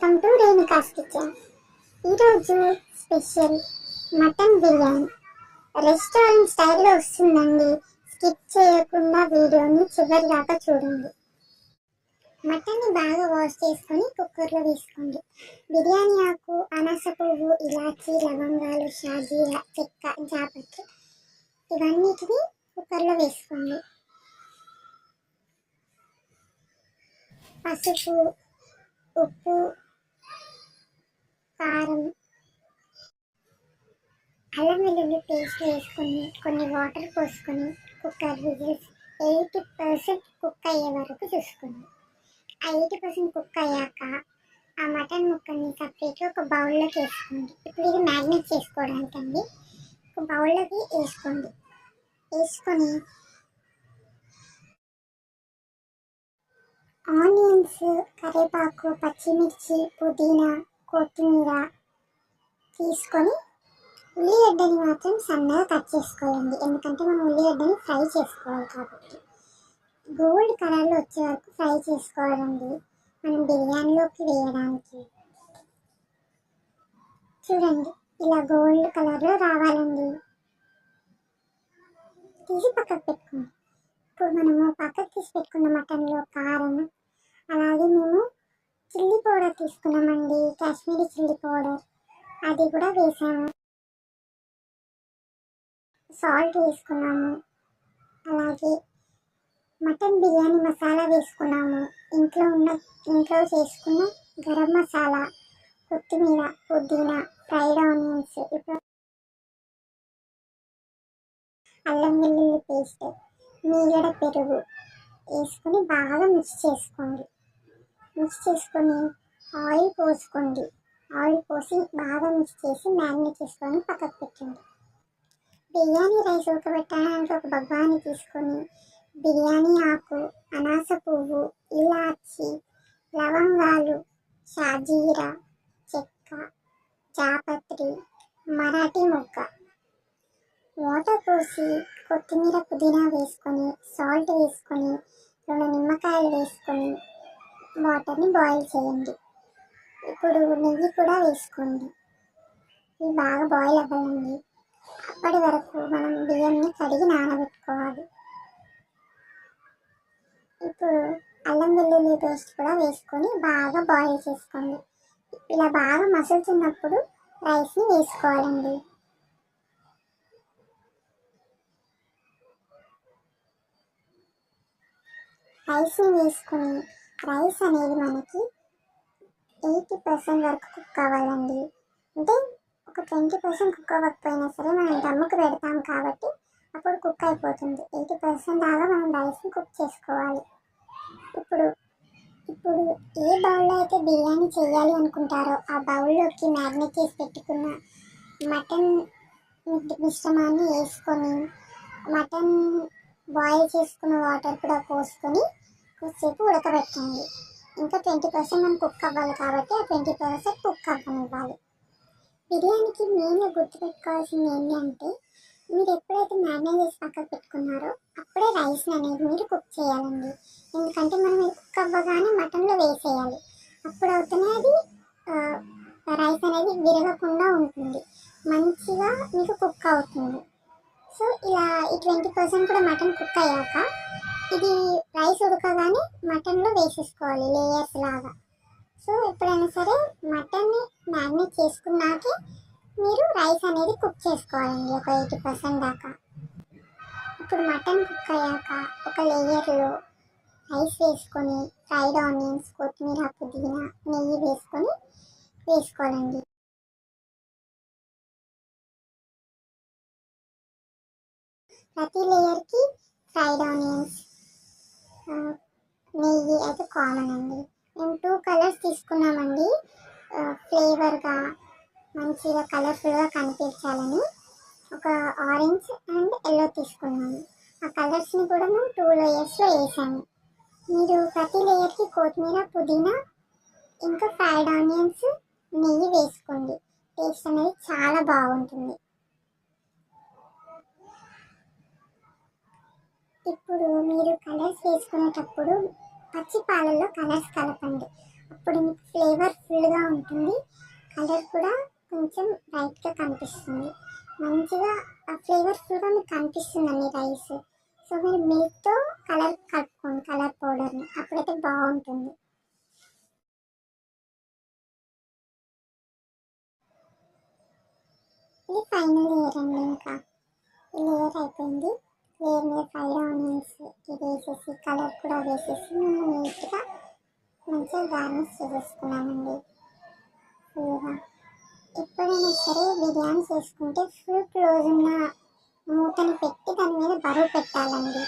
Welcome to Renuka's kitchen. ఈరోజు special mutton biryani restaurant స్టైల్లో వస్తుందండి. స్కిప్ చేయకుండా వీడియోని చివరి దాకా చూడండి. మటన్ని బాగా వాష్ చేసుకొని కుక్కర్లో వేసుకోండి. బిర్యానీ ఆకు, అనాస పువ్వు, ఇలాచి, లవంగాలు, షాజీరా, చెక్క, జాపత్రి ఇవన్నిటిని కుక్కర్లో వేసుకోండి. పసుపు, ఉప్పు, కారం, అల్లం వెల్లుల్లి పేస్ట్ వేసుకొని కొన్ని వాటర్ పోసుకొని కుక్కర్ విజిల్స్ 80% కుక్ అయ్యే వరకు చూసుకోండి. ఆ 80% కుక్ అయ్యాక ఆ మటన్ ముక్కల్ని సపరేట్గా ఒక బౌల్లోకి వేసుకోండి. ఇప్పుడు ఇది మ్యారినేట్ చేసుకోవడానికి అండి. ఒక బౌల్లోకి వేసుకోండి. వేసుకొని ఆనియన్స్, కరివేపాకు, పచ్చిమిర్చి, పుదీనా, కొత్తిమీర తీసుకొని ఉల్లిగడ్డని మాత్రం సన్నగా కట్ చేసుకోవాలండి. ఎందుకంటే మనం ఉల్లిగడ్డని ఫ్రై చేసుకోవాలి కాబట్టి గోల్డ్ కలర్లో వచ్చే వరకు ఫ్రై చేసుకోవాలండి. మనం బిర్యానీలోకి వేయడానికి చూడండి, ఇలా గోల్డ్ కలర్లో రావాలండి. తీసి పక్కకు పెట్టుకోండి. ఇప్పుడు మనము పక్కకు తీసి పెట్టుకున్న మటన్లో కారం, అలాగే మేము చిల్లీ పౌడర్ తీసుకున్నామండి, కాశ్మీరీ చిల్లీ పౌడర్, అది కూడా వేసాము. సాల్ట్ వేసుకున్నాము. అలాగే మటన్ బిర్యానీ మసాలా వేసుకున్నాము. ఇంట్లో చేసుకున్న గరం మసాలా, కొత్తిమీర, పుదీనా, ఫ్రైడ్ ఆనియన్స్, ఇప్పుడు అల్లం వెల్లుల్లి పేస్ట్, మీగడ పెరుగు వేసుకొని బాగా మిక్స్ చేసుకోండి. మిక్స్ చేసుకొని ఆయిల్ పోసుకోండి. ఆయిల్ పోసి బాగా మిక్స్ చేసి మ్యారినేట్ చేసుకొని పక్కకు పెట్టండి. బిర్యానీ రైస్ ఉడకబెట్టడానికి ఒక బగాని తీసుకొని బిర్యానీ ఆకు, అనాస పువ్వు, ఇలాచి, లవంగాలు, షాజీరా, చెక్క, జాపత్రి, మరాఠీ మొగ్గ, వాటర్ పోసి కొత్తిమీర, పుదీనా వేసుకొని సాల్ట్ వేసుకొని 2 నిమ్మకాయలు వేసుకొని వాటర్ని బాయిల్ చేయండి. ఇప్పుడు నెయ్యి కూడా వేసుకోండి. ఇవి బాగా బాయిల్ అవ్వాలండి. అప్పటి వరకు మనం బియ్యంని కడిగి నానబెట్టుకోవాలి. ఇప్పుడు అల్లం వెల్లుల్లి పేస్ట్ కూడా వేసుకొని బాగా బాయిల్ చేసుకోండి. ఇలా బాగా మసులుతున్నప్పుడు రైస్ని వేసుకోవాలండి. రైస్ని వేసుకొని రైస్ అనేది మనకి 80% వరకు కుక్ అవ్వాలండి. అంటే ఒక 20% కుక్ అవ్వకపోయినా సరే మనం దమ్ముకు పెడతాం కాబట్టి అప్పుడు కుక్ అయిపోతుంది. 80% దాకా మనం రైస్ని కుక్ చేసుకోవాలి. ఇప్పుడు ఏ బౌల్లో అయితే బిర్యానీ చేయాలి అనుకుంటారో ఆ బౌల్లోకి మ్యారినేట్ చేసి పెట్టుకున్న మటన్ మిశ్రమాన్ని వేసుకొని మటన్ బాయిల్ చేసుకున్న వాటర్ కూడా పోసుకొని కొద్దిసేపు ఉడకబెట్టండి. ఇంకా 20% మనం కుక్ అవ్వాలి కాబట్టి ఆ 20% కుక్ అవ్వనివ్వాలి. బిర్యానీకి మెయిన్గా గుర్తుపెట్టుకోవాల్సింది ఏంటంటే, మీరు ఎప్పుడైతే మ్యారినేట్ చేసి పక్కకు పెట్టుకున్నారో అప్పుడే రైస్ అనేది మీరు కుక్ చేయాలండి. ఎందుకంటే మనం కుక్ అవ్వగానే మటన్లో వేసేయాలి. అప్పుడు అవుతూనే అది రైస్ అనేది విరగకుండా ఉంటుంది, మంచిగా మీకు కుక్ అవుతుంది. సో ఇలా ఈ 20% కూడా మటన్ కుక్ అయ్యాక ఇది రైస్ ఉడకగానే మటన్లో వేసేసుకోవాలి లేయర్స్ లాగా. సో ఎప్పుడైనా సరే మటన్ని మ్యారినేట్ చేసుకున్నాకే మీరు రైస్ అనేది కుక్ చేసుకోవాలండి ఒక 80% దాకా. ఇప్పుడు మటన్ కుక్ అయ్యాక ఒక లేయర్లో రైస్ వేసుకొని ఫ్రైడ్ ఆనియన్స్, కొత్తిమీర, పుదీనా, నెయ్యి వేసుకొని వేసుకోవాలండి. ప్రతి లేయర్కి ఫ్రైడ్ ఆనియన్స్, నెయ్యి అయితే కామన్ అండి. మేము 2 కలర్స్ తీసుకున్నామండి. ఫ్లేవర్గా మంచిగా కలర్ఫుల్గా కనిపించాలని ఒక ఆరెంజ్ అండ్ ఎల్లో తీసుకున్నాము. ఆ కలర్స్ని కూడా మేము 2 లేయర్స్లో వేసాము. మీరు ప్రతి లేయర్కి కొత్తిమీర, పుదీనా, ఇంకా ఫ్రైడ్ ఆనియన్స్, నెయ్యి వేసుకోండి. టేస్ట్ అనేది చాలా బాగుంటుంది. ఇప్పుడు మీరు కలర్స్ వేసుకునేటప్పుడు పచ్చి పాలల్లో కలర్స్ కలపండి. అప్పుడు మీకు ఫ్లేవర్ఫుల్గా ఉంటుంది, కలర్ కూడా కొంచెం బ్రైట్గా కనిపిస్తుంది, మంచిగా ఫ్లేవర్ఫుల్గా మీకు కనిపిస్తుందండి రైస్. సో మీరు మిల్క్తో కలర్ కలుపుకోండి, కలర్ పౌడర్ని, అప్పుడైతే బాగుంటుంది. ఇది ఫైనల్ లేయర్ అండి. ఇంకా ఈ లేయర్ అయిపోయింది. లేయర్ మీద ఫ్రైడ్ ఆనియన్స్ ఇది వేసేసి కలర్ కూడా వేసేసి మేము నీట్గా మంచిగా గార్నిష్ చేసేసుకున్నామండి ఫుల్గా. ఎప్పుడైనా సరే బిర్యానీ చేసుకుంటే ఫుల్ క్లోజ్ ఉన్న మూతని పెట్టి దాని మీద బరువు పెట్టాలండి.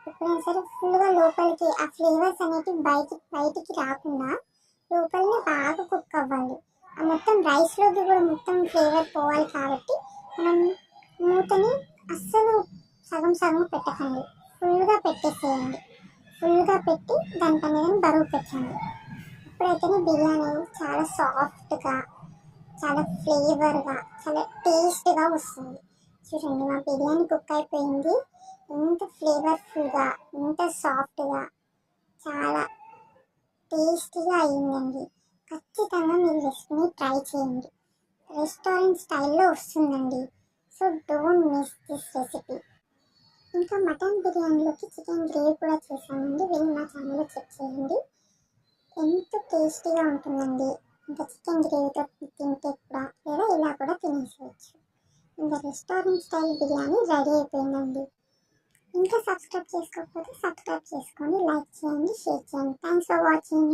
ఎప్పుడైనా సరే ఫుల్గా లోపలికి ఆ ఫ్లేవర్స్ అనేవి బయటికి రాకుండా లోపలనే బాగా కుక్ అవ్వాలి. ఆ మొత్తం రైస్లోకి కూడా మొత్తం ఫ్లేవర్ పోవాలి కాబట్టి మనం మూతని అస్సలు సగం సగం పెట్టకండి, ఫుల్గా పెట్టేసేయండి. ఫుల్గా పెట్టి దానిపైన బరువు పెట్టండి. ఇప్పుడైతేనే బిర్యానీ చాలా సాఫ్ట్గా, చాలా ఫ్లేవర్గా, చాలా టేస్ట్గా వస్తుంది. చూడండి మా బిర్యానీ కుక్ అయిపోయింది. ఎంత ఫ్లేవర్ఫుల్గా, ఎంత సాఫ్ట్గా, చాలా టేస్టీగా అయ్యిందండి. ఖచ్చితంగా మీరు రెసిపీని ట్రై చేయండి. రెస్టారెంట్ స్టైల్లో వస్తుందండి. So don't miss this recipe. ఇంకా మటన్ బిర్యానీలోకి చికెన్ గ్రేవీ కూడా చేశానండి, వెళ్ళి మా ఛానల్లో చెక్ చేయండి. ఎంత టేస్టీగా ఉంటుందండి. ఇంకా చికెన్ గ్రేవీతో తింటే కూడా, లేదా ఇలా కూడా తినేసేయచ్చు. ఇంకా రెస్టారెంట్ స్టైల్ బిర్యానీ రెడీ అయిపోయిందండి. ఇంకా సబ్స్క్రైబ్ చేసుకోకపోతే సబ్స్క్రైబ్ చేసుకోండి, లైక్ చేయండి, షేర్ చేయండి. Thanks for watching.